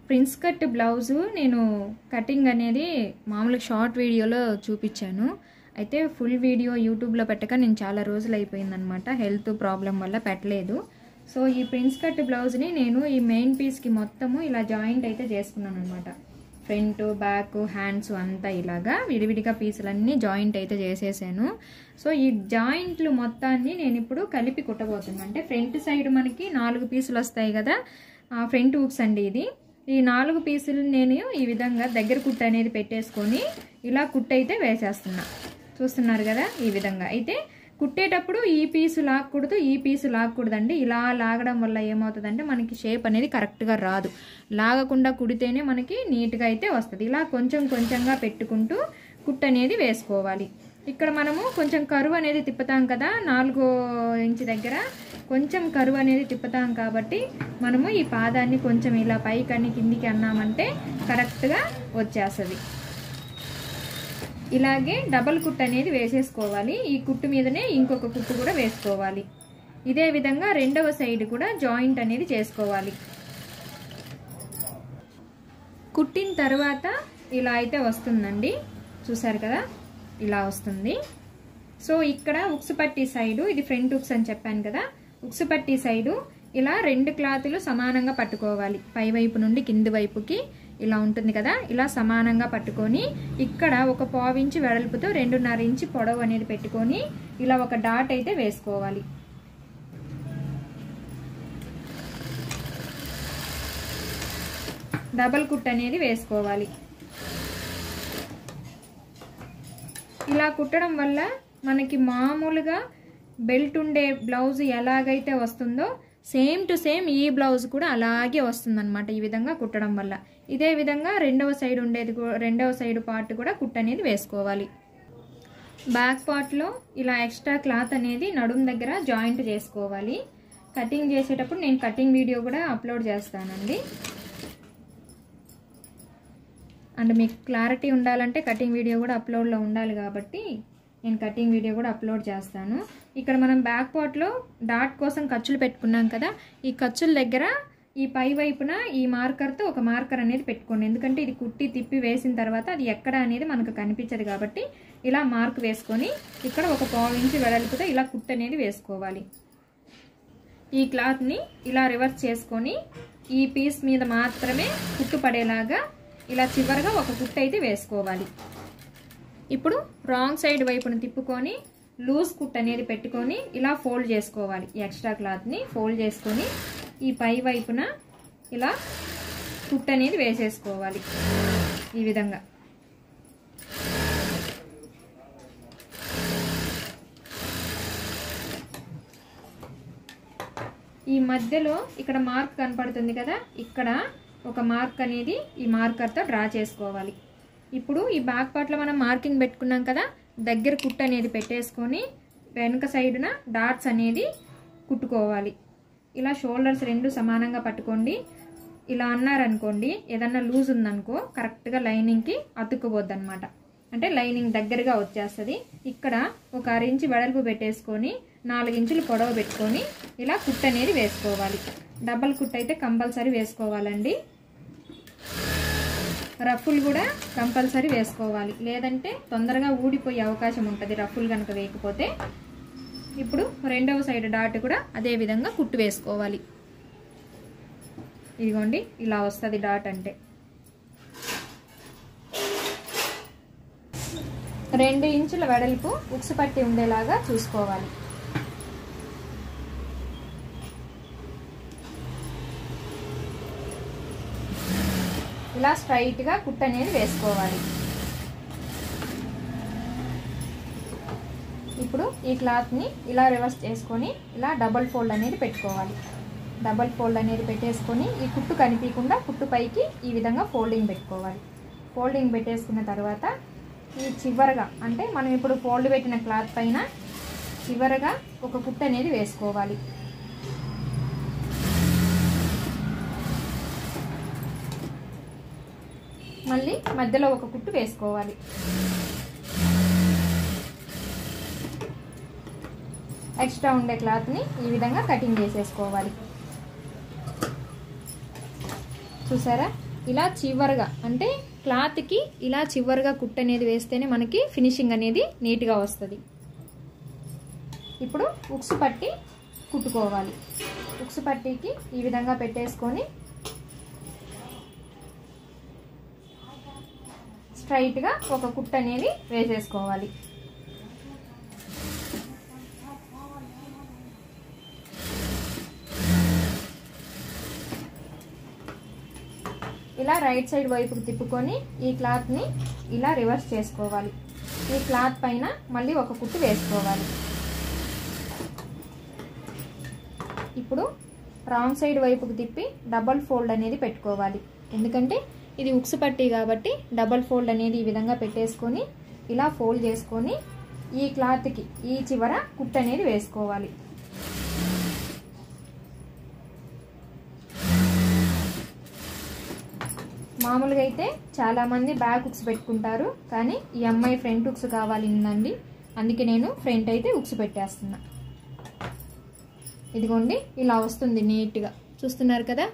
Prince cut blouse నేను cutting అనేది మామూలుగా షార్ట్ వీడియోలో చూపించాను. అయితే ఫుల్ వీడియో యూట్యూబ్లో పెట్టక నేను చాలా రోజులు అయిపోయిందనమాట, హెల్త్ ప్రాబ్లం వల్ల పెట్టలేదు. సో ఈ ప్రిన్స్ కట్ బ్లౌజ్ని నేను ఈ మెయిన్ పీస్కి మొత్తము ఇలా జాయింట్ అయితే చేసుకున్నాను అనమాట. ఫ్రంట్ బ్యాక్ హ్యాండ్స్ అంతా ఇలాగా విడివిడిగా పీసులన్నీ జాయింట్ అయితే చేసేసాను. సో ఈ జాయింట్లు మొత్తాన్ని నేను ఇప్పుడు కలిపి కుట్టబోతున్నాను. అంటే ఫ్రంట్ సైడ్ మనకి 4 పీసులు వస్తాయి కదా, ఫ్రంట్ హుక్స్ అండి ఇది. ఈ 4 పీసులు నేను ఈ విధంగా దగ్గర కుట్టు అనేది పెట్టేసుకొని ఇలా కుట్టు అయితే వేసేస్తున్నా. చూస్తున్నారు కదా, ఈ విధంగా. అయితే కుట్టేటప్పుడు ఈ పీసు లాగకూడదు, ఈ పీసు లాగకూడదండి. ఇలా లాగడం వల్ల ఏమవుతుందంటే మనకి షేప్ అనేది కరెక్ట్గా రాదు. లాగకుండా కుడితేనే మనకి నీట్గా అయితే వస్తుంది. ఇలా కొంచెం కొంచెంగా పెట్టుకుంటూ కుట్టు అనేది వేసుకోవాలి. ఇక్కడ మనము కొంచెం కరువు అనేది తిప్పుతాం కదా, 4 ఇంచ్ దగ్గర కొంచెం కరువు అనేది తిప్పుతాం కాబట్టి మనము ఈ పాదాన్ని కొంచెం ఇలా పైకని కిందికి అన్నామంటే కరెక్ట్గా వచ్చేస్తుంది. ఇలాగే డబల్ కుట్టు అనేది వేసేసుకోవాలి. ఈ కుట్టు మీదనే ఇంకొక కుట్టు కూడా వేసుకోవాలి. ఇదే విధంగా రెండవ సైడ్ కూడా జాయింట్ అనేది చేసుకోవాలి. కుట్టిన తర్వాత ఇలా అయితే వస్తుందండి, చూసారు కదా, ఇలా వస్తుంది. సో ఇక్కడ ఉక్సు పట్టి సైడు, ఇది ఫ్రంట్ ఉక్స్ అని చెప్పాను కదా, ఉక్సు పట్టి సైడు ఇలా 2 క్లాతులు సమానంగా పట్టుకోవాలి. పై వైపు నుండి కింది వైపుకి ఇలా ఉంటుంది కదా, ఇలా సమానంగా పట్టుకొని ఇక్కడ ఒక 1/4 ఇంచు వెడల్పుతో 2.5 ఇంచు పొడవు అనేది పెట్టుకొని ఇలా ఒక డాట్ అయితే వేసుకోవాలి. డబల్ కుట్ అనేది వేసుకోవాలి. ఇలా కుట్టడం వల్ల మనకి మామూలుగా బెల్ట్ ఉండే బ్లౌజ్ ఎలాగైతే వస్తుందో సేమ్ టు సేమ్ ఈ బ్లౌజ్ కూడా అలాగే వస్తుందన్నమాట ఈ విధంగా కుట్టడం వల్ల. ఇదే విధంగా రెండవ సైడ్ పార్ట్ కూడా కుట్టు అనేది వేసుకోవాలి. బ్యాక్ పార్ట్లో ఇలా ఎక్స్ట్రా క్లాత్ అనేది నడుం దగ్గర జాయింట్ చేసుకోవాలి. కటింగ్ చేసేటప్పుడు నేను కటింగ్ వీడియో కూడా అప్లోడ్ చేస్తానండి. అండ్ మీకు క్లారిటీ ఉండాలంటే కటింగ్ వీడియో కూడా అప్లోడ్లో ఉండాలి కాబట్టి నేను కటింగ్ వీడియో కూడా అప్లోడ్ చేస్తాను. ఇక్కడ మనం బ్యాక్ పార్ట్లో డాట్ కోసం ఖర్చులు పెట్టుకున్నాం కదా, ఈ ఖర్చుల దగ్గర ఈ పై వైపున ఈ మార్కర్తో ఒక మార్కర్ అనేది పెట్టుకోండి. ఎందుకంటే ఇది కుట్టి తిప్పి వేసిన తర్వాత అది ఎక్కడ అనేది మనకు కనిపించదు కాబట్టి ఇలా మార్క్ వేసుకొని ఇక్కడ ఒక 1/4 ఇంచు వెడల్పుతో ఇలా కుట్టు అనేది వేసుకోవాలి. ఈ క్లాత్ని ఇలా రివర్స్ చేసుకొని ఈ పీస్ మీద మాత్రమే కుట్టు పడేలాగా ఇలా చివరగా ఒక కుట్టు అయితే వేసుకోవాలి. ఇప్పుడు రాంగ్ సైడ్ వైపున తిప్పుకొని లూజ్ కుట్ అనేది పెట్టుకొని ఇలా ఫోల్డ్ చేసుకోవాలి. ఈ ఎక్స్ట్రా క్లాత్ని ఫోల్డ్ చేసుకొని ఈ పై వైపున ఇలా కుట్ అనేది వేసేసుకోవాలి ఈ విధంగా. ఈ మధ్యలో ఇక్కడ మార్క్ కనపడుతుంది కదా, ఇక్కడ ఒక మార్క్ అనేది ఈ మార్కర్తో డ్రా చేసుకోవాలి. ఇప్పుడు ఈ బ్యాక్ పార్ట్లో మనం మార్కింగ్ పెట్టుకున్నాం కదా, దగ్గర కుట్టు అనేది పెట్టేసుకొని వెనుక సైడున డాట్స్ అనేది కుట్టుకోవాలి. ఇలా షోల్డర్స్ 2 సమానంగా పట్టుకోండి. ఇలా అన్నారనుకోండి, ఏదన్నా లూజ్ ఉందనుకో కరెక్ట్గా లైనింగ్కి అతుక్కుపోద్ది అనమాట. అంటే లైనింగ్ దగ్గరగా వచ్చేస్తుంది. ఇక్కడ ఒక 1/2 ఇంచు వెడల్పు పెట్టేసుకొని 4 ఇంచులు పొడవు పెట్టుకొని ఇలా కుట్టు అనేది వేసుకోవాలి. డబల్ కుట్టు అయితే కంపల్సరీ వేసుకోవాలండి. రఫుల్ కూడా కంపల్సరీ వేసుకోవాలి, లేదంటే తొందరగా ఊడిపోయే అవకాశం ఉంటుంది రఫుల్ కనుక వేయకపోతే. ఇప్పుడు రెండవ సైడ్ డాట్ కూడా అదే విధంగా కుట్టు వేసుకోవాలి. ఇదిగోండి ఇలా వస్తుంది డాట్ అంటే. 2 ఇంచుల వెడల్పు ఉక్సు పట్టి ఉండేలాగా చూసుకోవాలి. ఇలా స్ట్రైట్గా కుట్టు అనేది వేసుకోవాలి. ఇప్పుడు ఈ క్లాత్ని ఇలా రివర్స్ చేసుకొని ఇలా డబల్ ఫోల్డ్ అనేది పెట్టుకోవాలి. డబల్ ఫోల్డ్ అనేది పెట్టేసుకొని ఈ కుట్టు కనిపించకుండా కుట్టు పైకి ఈ విధంగా ఫోల్డింగ్ పెట్టుకోవాలి. ఫోల్డింగ్ పెట్టేసుకున్న తర్వాత ఈ చివరగా, అంటే మనం ఇప్పుడు ఫోల్డ్ పెట్టిన క్లాత్ పైన చివరగా ఒక కుట్టు అనేది వేసుకోవాలి. మళ్ళీ మధ్యలో ఒక కుట్టు వేసుకోవాలి. ఎక్స్ట్రా ఉండే క్లాత్ని ఈ విధంగా కటింగ్ చేసేసుకోవాలి. చూసారా, ఇలా చివరగా అంటే క్లాత్కి ఇలా చివరగా కుట్టు అనేది వేస్తేనే మనకి ఫినిషింగ్ అనేది నీట్గా వస్తుంది. ఇప్పుడు ఉక్సు పట్టి కుట్టుకోవాలి. ఉక్సు పట్టీకి ఈ విధంగా పెట్టేసుకొని స్ట్రైట్గా ఒక కుట్టు అనేది వేసేసుకోవాలి. ఇలా రైట్ సైడ్ వైపుకి తిప్పుకొని ఈ క్లాత్ని ఇలా రివర్స్ చేసుకోవాలి. ఈ క్లాత్ పైన మళ్ళీ ఒక కుట్టు వేసుకోవాలి. ఇప్పుడు రాంగ్ సైడ్ వైపుకి తిప్పి డబల్ ఫోల్డ్ అనేది పెట్టుకోవాలి. ఎందుకంటే ఇది ఉక్సు పట్టీ కాబట్టి డబల్ ఫోల్డ్ అనేది ఈ విధంగా పెట్టేసుకొని ఇలా ఫోల్డ్ చేసుకొని ఈ క్లాత్కి ఈ చివర కుట్టు అనేది వేసుకోవాలి. మామూలుగా అయితే చాలామంది బ్యాక్ ఉక్స్ పెట్టుకుంటారు, కానీ ఈ అమ్మాయి ఫ్రంట్ ఉక్స్ కావాలండి, అందుకే నేను ఫ్రంట్ అయితే ఉక్స్ పెట్టేస్తున్నా. ఇదిగోండి ఇలా వస్తుంది నీట్గా, చూస్తున్నారు కదా.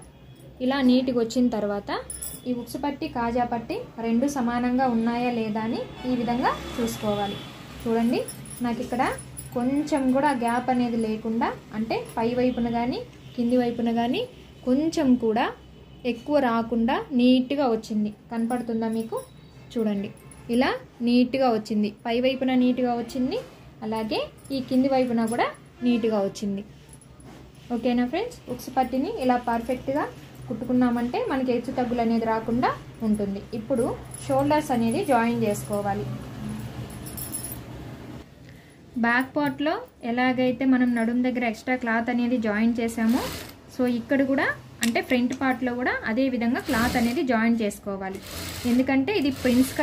ఇలా నీట్గా వచ్చిన తర్వాత ఈ ఉక్సు పట్టి కాజా పట్టి రెండు సమానంగా ఉన్నాయా లేదా అని ఈ విధంగా చూసుకోవాలి. చూడండి, నాకు ఇక్కడ కొంచెం కూడా గ్యాప్ అనేది లేకుండా, అంటే పై వైపున కానీ కింది వైపున కానీ కొంచెం కూడా ఎక్కువ రాకుండా నీట్గా వచ్చింది. కనపడుతుందా మీకు? చూడండి, ఇలా నీట్గా వచ్చింది. పై వైపున నీట్గా వచ్చింది, అలాగే ఈ కింది వైపున కూడా నీట్గా వచ్చింది. ఓకేనా ఫ్రెండ్స్? ఉక్సు పట్టిని ఇలా పర్ఫెక్ట్గా కుట్టుకున్నామంటే మనకి హెచ్చు తగ్గులు అనేది రాకుండా ఉంటుంది. ఇప్పుడు షోల్డర్స్ అనేది జాయిన్ చేసుకోవాలి. బ్యాక్ పార్ట్లో ఎలాగైతే మనం నడుం దగ్గర ఎక్స్ట్రా క్లాత్ అనేది జాయిన్ చేసామో, సో ఇక్కడ కూడా అంటే ఫ్రంట్ పార్ట్లో కూడా అదే విధంగా క్లాత్ అనేది జాయిన్ చేసుకోవాలి. ఎందుకంటే ఇది ప్రిన్స్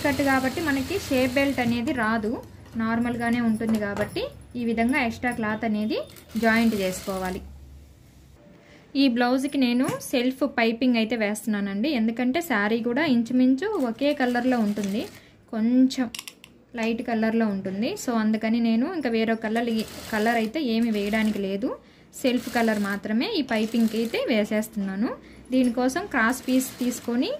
కట్ కాబట్టి మనకి షేప్ బెల్ట్ అనేది రాదు, నార్మల్గానే ఉంటుంది కాబట్టి ఈ విధంగా ఎక్స్ట్రా క్లాత్ అనేది జాయింట్ చేసుకోవాలి. ఈ బ్లౌజ్కి నేను సెల్ఫ్ పైపింగ్ అయితే వేస్తున్నానండి, ఎందుకంటే శారీ కూడా ఇంచుమించు ఒకే కలర్లో ఉంటుంది, కొంచెం లైట్ కలర్లో ఉంటుంది. సో అందుకని నేను ఇంకా వేరే కలర్ అయితే ఏమి వేయడానికి లేదు, సెల్ఫ్ కలర్ మాత్రమే ఈ పైపింగ్కి అయితే వేసేస్తున్నాను. దీనికోసం క్రాస్ పీస్ తీసుకొని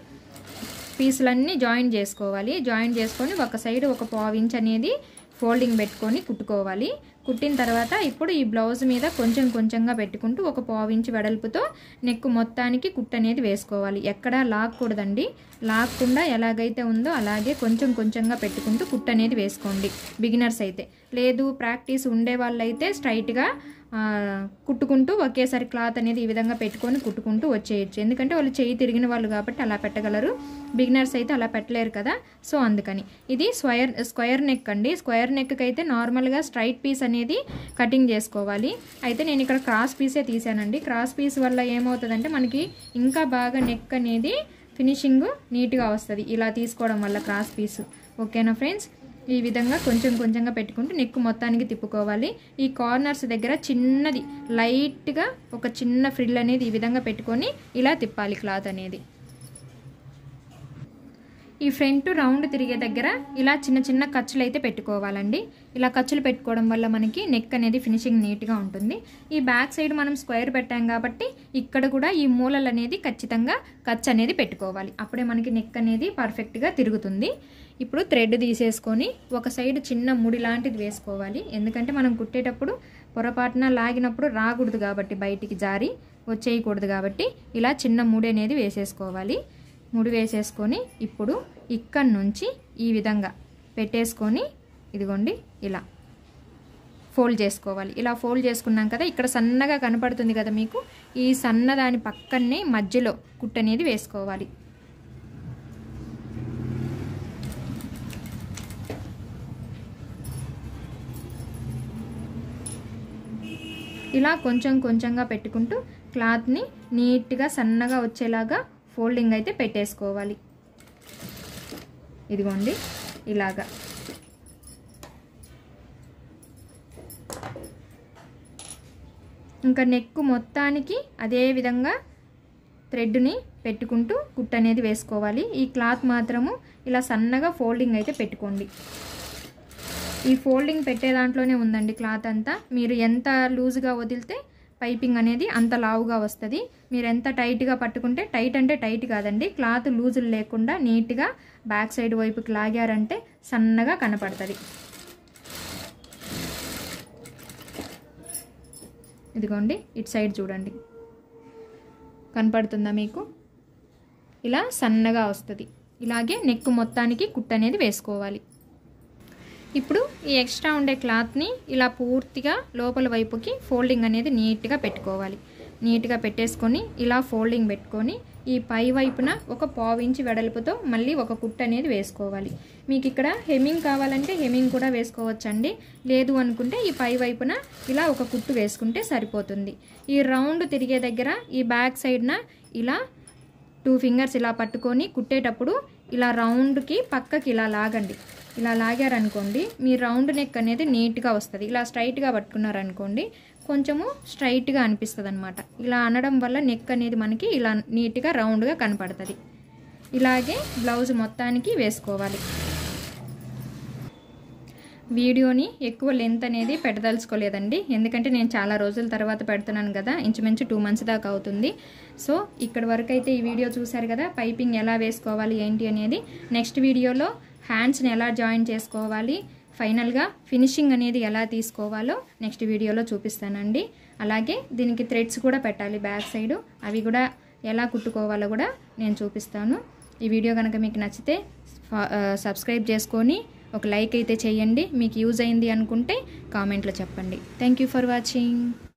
పీసులన్నీ జాయిన్ చేసుకోవాలి. జాయిన్ చేసుకొని ఒక సైడ్ ఒక పావు ఇంచ్ అనేది ఫోల్డింగ్ పెట్టుకొని కుట్టుకోవాలి. కుట్టిన తర్వాత ఇప్పుడు ఈ బ్లౌజ్ మీద కొంచెం కొంచెంగా పెట్టుకుంటూ ఒక పావు ఇంచ్ వెడల్పుతో నెక్ మొత్తానికి కుట్టు అనేది వేసుకోవాలి. ఎక్కడా లాక్కూడదండి, లాక్కుండా ఎలాగైతే ఉందో అలాగే కొంచెం కొంచెంగా పెట్టుకుంటూ కుట్టు అనేది వేసుకోండి. బిగినర్స్ అయితే, లేదు ప్రాక్టీస్ ఉండే వాళ్ళైతే స్ట్రైట్గా కుట్టుకుంటూ ఒకేసారి క్లాత్ అనేది ఈ విధంగా పెట్టుకొని కుట్టుకుంటూ వచ్చేయచ్చు. ఎందుకంటే వాళ్ళు చేయి తిరిగిన వాళ్ళు కాబట్టి అలా పెట్టగలరు, బిగినర్స్ అయితే అలా పెట్టలేరు కదా. సో అందుకని ఇది స్క్వేర్ నెక్ అండి. స్క్వేర్ నెక్కి అయితే నార్మల్గా స్ట్రైట్ పీస్ అనేది కటింగ్ చేసుకోవాలి. అయితే నేను ఇక్కడ క్రాస్ పీసే తీసానండి. క్రాస్ పీస్ వల్ల ఏమవుతుందంటే మనకి ఇంకా బాగా నెక్ అనేది ఫినిషింగ్ నీట్గా వస్తుంది ఇలా తీసుకోవడం వల్ల క్రాస్ పీస్. ఓకేనా ఫ్రెండ్స్? ఈ విధంగా కొంచెం కొంచెంగా పెట్టుకుంటూ నెక్ మొత్తానికి తిప్పుకోవాలి. ఈ కార్నర్స్ దగ్గర చిన్నది లైట్గా ఒక చిన్న ఫ్రిల్ అనేది ఈ విధంగా పెట్టుకొని ఇలా తిప్పాలి క్లాత్ అనేది. ఈ ఫ్రంట్ రౌండ్ తిరిగే దగ్గర ఇలా చిన్న చిన్న ఖర్చులు అయితే పెట్టుకోవాలండి. ఇలా ఖర్చులు పెట్టుకోవడం వల్ల మనకి నెక్ అనేది ఫినిషింగ్ నీట్గా ఉంటుంది. ఈ బ్యాక్ సైడ్ మనం స్క్వేర్ పెట్టాం కాబట్టి ఇక్కడ కూడా ఈ మూలలు అనేది ఖచ్చితంగా ఖర్చు అనేది పెట్టుకోవాలి. అప్పుడే మనకి నెక్ అనేది పర్ఫెక్ట్గా తిరుగుతుంది. ఇప్పుడు థ్రెడ్ తీసేసుకొని ఒక సైడ్ చిన్న ముడి లాంటిది వేసుకోవాలి. ఎందుకంటే మనం కుట్టేటప్పుడు పొరపాటున లాగినప్పుడు రాకూడదు కాబట్టి, బయటికి జారి వచ్చేయకూడదు కాబట్టి ఇలా చిన్న ముడి అనేది వేసేసుకోవాలి. ముడి వేసేసుకొని ఇప్పుడు ఇక్కడ నుంచి ఈ విధంగా పెట్టేసుకొని ఇదిగోండి ఇలా ఫోల్డ్ చేసుకోవాలి. ఇలా ఫోల్డ్ చేసుకున్నాం కదా, ఇక్కడ సన్నగా కనపడుతుంది కదా మీకు, ఈ సన్న దాని పక్కనే మధ్యలో కుట్టు అనేది వేసుకోవాలి. ఇలా కొంచెం కొంచెంగా పెట్టుకుంటూ క్లాత్ని నీట్గా సన్నగా వచ్చేలాగా ఫోల్డింగ్ అయితే పెట్టేసుకోవాలి. ఇదిగోండి ఇలాగా. ఇంకా నెక్ మొత్తానికి అదే విధంగా థ్రెడ్ని పెట్టుకుంటూ కుట్టు అనేది వేసుకోవాలి. ఈ క్లాత్ మాత్రము ఇలా సన్నగా ఫోల్డింగ్ అయితే పెట్టుకోండి. ఈ ఫోల్డింగ్ పెట్టే దాంట్లోనే ఉందండి క్లాత్ అంతా. మీరు ఎంత లూజ్గా వదిలితే పైపింగ్ అనేది అంత లావుగా వస్తుంది. మీరు ఎంత టైట్గా పట్టుకుంటే, టైట్ అంటే టైట్ కాదండి, క్లాత్ లూజులు లేకుండా నీట్గా బ్యాక్ సైడ్ వైపుకి లాగారంటే సన్నగా కనపడుతుంది. ఇదిగోండి, ఇటు సైడ్ చూడండి, కనపడుతుందా మీకు? ఇలా సన్నగా వస్తుంది. ఇలాగే నెక్ మొత్తానికి కుట్టు అనేది వేసుకోవాలి. ఇప్పుడు ఈ ఎక్స్ట్రా ఉండే క్లాత్ని ఇలా పూర్తిగా లోపల వైపుకి ఫోల్డింగ్ అనేది నీట్గా పెట్టుకోవాలి. నీట్గా పెట్టేసుకొని ఇలా ఫోల్డింగ్ పెట్టుకొని ఈ పై వైపున ఒక 1/2 ఇంచ్ వెడల్పుతో మళ్ళీ ఒక కుట్టు అనేది వేసుకోవాలి. మీకు ఇక్కడ హెమ్మింగ్ కావాలంటే హెమ్మింగ్ కూడా వేసుకోవచ్చండి. లేదు అనుకుంటే ఈ పై వైపున ఇలా ఒక కుట్టు వేసుకుంటే సరిపోతుంది. ఈ రౌండ్ తిరిగే దగ్గర ఈ బ్యాక్ సైడ్న ఇలా 2 ఫింగర్స్ ఇలా పట్టుకొని కుట్టేటప్పుడు ఇలా రౌండ్కి పక్కకి ఇలా లాగండి. ఇలా లాగారనుకోండి మీ రౌండ్ నెక్ అనేది నీట్గా వస్తుంది. ఇలా స్ట్రైట్గా పట్టుకున్నారనుకోండి కొంచెము స్ట్రైట్గా అనిపిస్తుంది అనమాట. ఇలా అనడం వల్ల నెక్ అనేది మనకి ఇలా నీట్గా రౌండ్గా కనపడుతుంది. ఇలాగే బ్లౌజ్ మొత్తానికి వేసుకోవాలి. వీడియోని ఎక్కువ లెంత్ అనేది పెట్టదలుచుకోలేదండి, ఎందుకంటే నేను చాలా రోజుల తర్వాత పెడుతున్నాను కదా, ఇంచుమించు 2 మంత్స్ దాకా అవుతుంది. సో ఇక్కడ వరకు అయితే ఈ వీడియో చూసారు కదా, పైపింగ్ ఎలా వేసుకోవాలి ఏంటి అనేది. నెక్స్ట్ వీడియోలో హ్యాండ్స్ని ఎలా జాయిన్ చేసుకోవాలి, ఫైనల్గా ఫినిషింగ్ అనేది ఎలా తీసుకోవాలో నెక్స్ట్ వీడియోలో చూపిస్తానండి. అలాగే దీనికి థ్రెడ్స్ కూడా పెట్టాలి బ్యాక్ సైడు, అవి కూడా ఎలా కుట్టుకోవాలో కూడా నేను చూపిస్తాను. ఈ వీడియో కనుక మీకు నచ్చితే సబ్స్క్రైబ్ చేసుకొని ఒక లైక్ అయితే చేయండి. మీకు యూజ్ అయింది అనుకుంటే కామెంట్లో చెప్పండి. Thank you for watching.